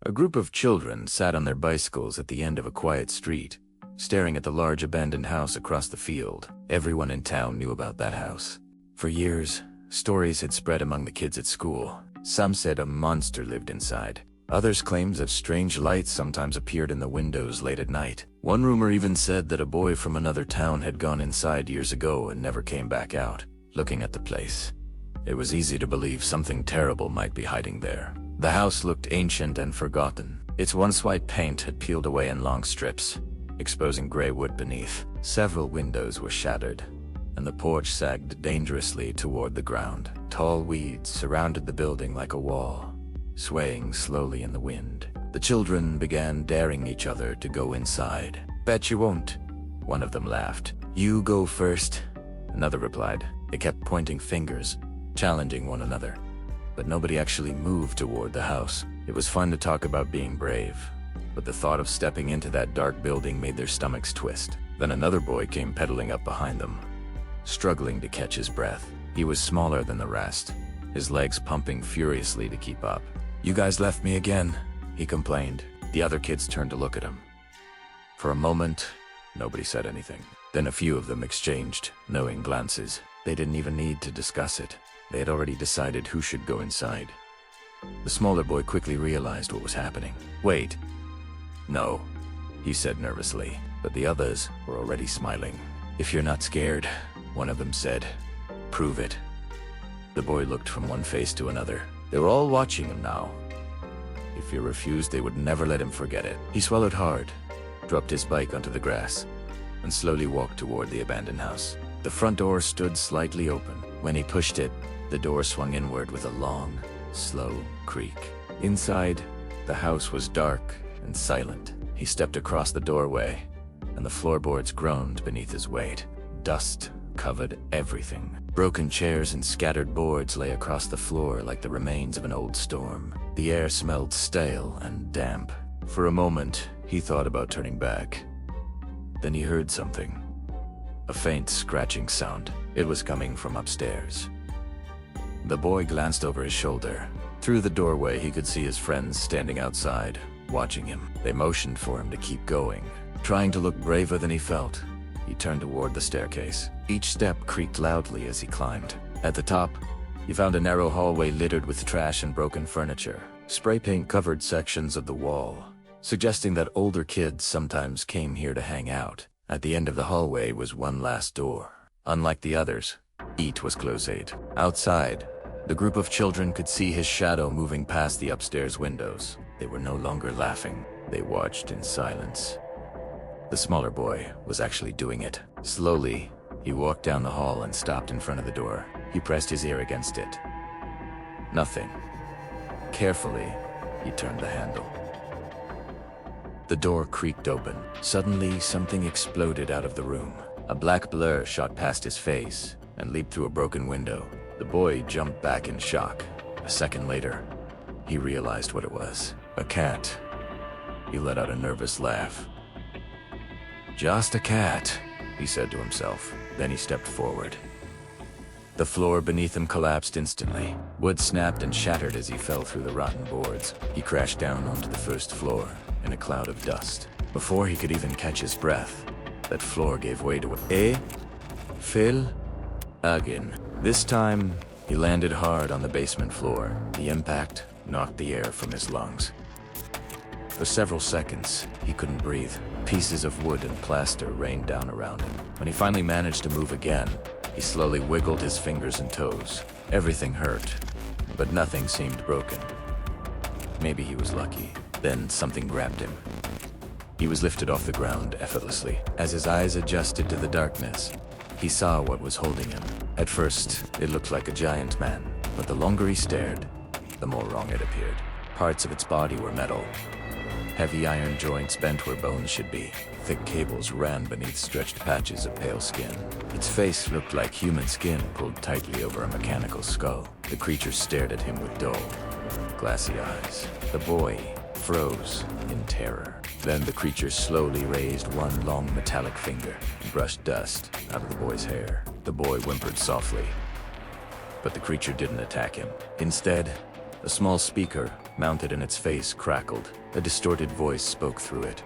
A group of children sat on their bicycles at the end of a quiet street, staring at the large abandoned house across the field. Everyone in town knew about that house. For years, stories had spread among the kids at school. Some said a monster lived inside. Others claimed that strange lights sometimes appeared in the windows late at night. One rumor even said that a boy from another town had gone inside years ago and never came back out. Looking at the place, it was easy to believe something terrible might be hiding there. The house looked ancient and forgotten. Its once white paint had peeled away in long strips, exposing gray wood beneath. Several windows were shattered, and the porch sagged dangerously toward the ground. Tall weeds surrounded the building like a wall, swaying slowly in the wind. The children began daring each other to go inside. "Bet you won't," one of them laughed. "You go first," another replied. They kept pointing fingers, challenging one another, but nobody actually moved toward the house. It was fun to talk about being brave, but the thought of stepping into that dark building made their stomachs twist. Then another boy came pedaling up behind them, struggling to catch his breath. He was smaller than the rest, his legs pumping furiously to keep up. "You guys left me again," he complained. The other kids turned to look at him. For a moment, nobody said anything. Then a few of them exchanged knowing glances. They didn't even need to discuss it. They had already decided who should go inside. The smaller boy quickly realized what was happening. "Wait. No," he said nervously, but the others were already smiling. "If you're not scared," one of them said, "prove it." The boy looked from one face to another. They were all watching him now. If he refused, they would never let him forget it. He swallowed hard, dropped his bike onto the grass, and slowly walked toward the abandoned house. The front door stood slightly open. When he pushed it, the door swung inward with a long, slow creak. Inside, the house was dark and silent. He stepped across the doorway, and the floorboards groaned beneath his weight. Dust covered everything. Broken chairs and scattered boards lay across the floor like the remains of an old storm. The air smelled stale and damp. For a moment, he thought about turning back. Then he heard something. A faint scratching sound. It was coming from upstairs. The boy glanced over his shoulder. Through the doorway, he could see his friends standing outside, watching him. They motioned for him to keep going. Trying to look braver than he felt, he turned toward the staircase. Each step creaked loudly as he climbed. At the top, he found a narrow hallway littered with trash and broken furniture. Spray paint covered sections of the wall, suggesting that older kids sometimes came here to hang out. At the end of the hallway was one last door. Unlike the others, it was closed. Outside, the group of children could see his shadow moving past the upstairs windows. They were no longer laughing. They watched in silence. The smaller boy was actually doing it. Slowly, he walked down the hall and stopped in front of the door. He pressed his ear against it. Nothing. Carefully, he turned the handle. The door creaked open. Suddenly, something exploded out of the room. A black blur shot past his face and leaped through a broken window. The boy jumped back in shock. A second later, he realized what it was. A cat. He let out a nervous laugh. "Just a cat," he said to himself. Then he stepped forward. The floor beneath him collapsed instantly. Wood snapped and shattered as he fell through the rotten boards. He crashed down onto the first floor in a cloud of dust. Before he could even catch his breath, that floor gave way to Phil again. This time, he landed hard on the basement floor. The impact knocked the air from his lungs. For several seconds, he couldn't breathe. Pieces of wood and plaster rained down around him. When he finally managed to move again, he slowly wiggled his fingers and toes. Everything hurt, but nothing seemed broken. Maybe he was lucky. Then something grabbed him. He was lifted off the ground effortlessly. As his eyes adjusted to the darkness, he saw what was holding him. At first, it looked like a giant man, but the longer he stared, the more wrong it appeared. Parts of its body were metal. Heavy iron joints bent where bones should be. Thick cables ran beneath stretched patches of pale skin. Its face looked like human skin pulled tightly over a mechanical skull. The creature stared at him with dull, glassy eyes. The boy froze in terror. Then the creature slowly raised one long metallic finger and brushed dust out of the boy's hair. The boy whimpered softly, but the creature didn't attack him. Instead, A small speaker, mounted in its face, crackled. A distorted voice spoke through it.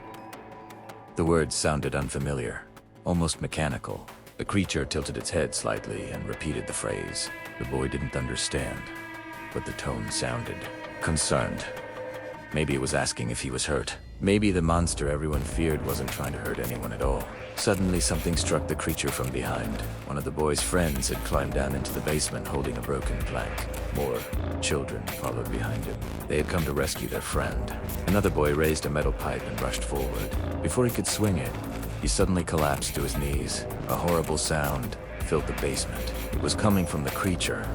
The words sounded unfamiliar, almost mechanical. The creature tilted its head slightly and repeated the phrase. The boy didn't understand, but the tone sounded concerned. Maybe it was asking if he was hurt. Maybe the monster everyone feared wasn't trying to hurt anyone at all. Suddenly, something struck the creature from behind. One of the boy's friends had climbed down into the basement holding a broken plank. More children followed behind him. They had come to rescue their friend. Another boy raised a metal pipe and rushed forward. Before he could swing it, he suddenly collapsed to his knees. A horrible sound filled the basement. It was coming from the creature.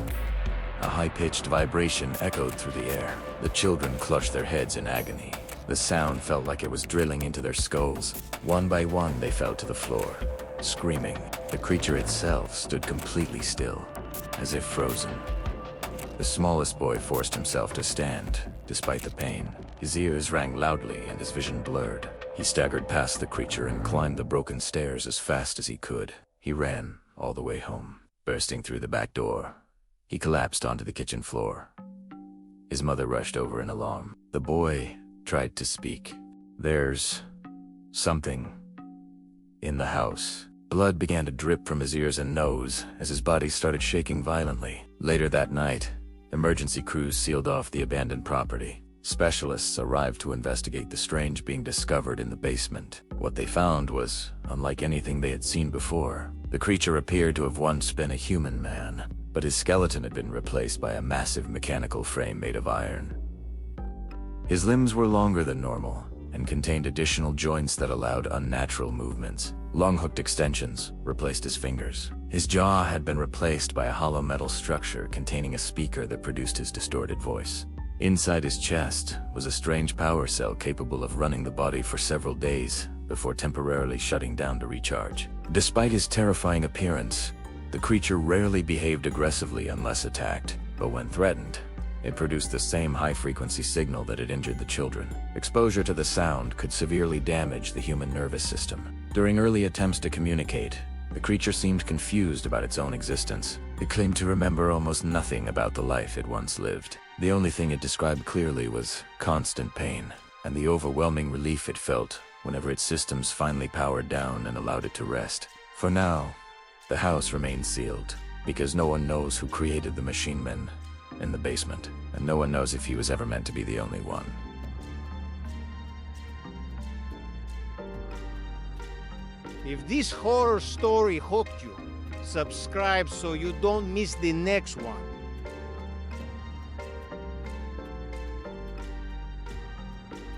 A high-pitched vibration echoed through the air. The children clutched their heads in agony. The sound felt like it was drilling into their skulls. One by one, they fell to the floor, screaming. The creature itself stood completely still, as if frozen. The smallest boy forced himself to stand, despite the pain. His ears rang loudly and his vision blurred. He staggered past the creature and climbed the broken stairs as fast as he could. He ran all the way home. Bursting through the back door, he collapsed onto the kitchen floor. His mother rushed over in alarm. The boy tried to speak. "There's something in the house." Blood began to drip from his ears and nose as his body started shaking violently. Later that night, emergency crews sealed off the abandoned property. Specialists arrived to investigate the strange being discovered in the basement. What they found was unlike anything they had seen before. The creature appeared to have once been a human man, but his skeleton had been replaced by a massive mechanical frame made of iron. His limbs were longer than normal and contained additional joints that allowed unnatural movements. Long hooked extensions replaced his fingers. His jaw had been replaced by a hollow metal structure containing a speaker that produced his distorted voice. Inside his chest was a strange power cell capable of running the body for several days before temporarily shutting down to recharge. Despite his terrifying appearance, the creature rarely behaved aggressively unless attacked, but when threatened, it produced the same high-frequency signal that had injured the children. Exposure to the sound could severely damage the human nervous system. During early attempts to communicate, the creature seemed confused about its own existence. It claimed to remember almost nothing about the life it once lived. The only thing it described clearly was constant pain, and the overwhelming relief it felt whenever its systems finally powered down and allowed it to rest. For now, the house remains sealed, because no one knows who created the machine men in the basement, and no one knows if he was ever meant to be the only one. If this horror story hooked you, subscribe so you don't miss the next one.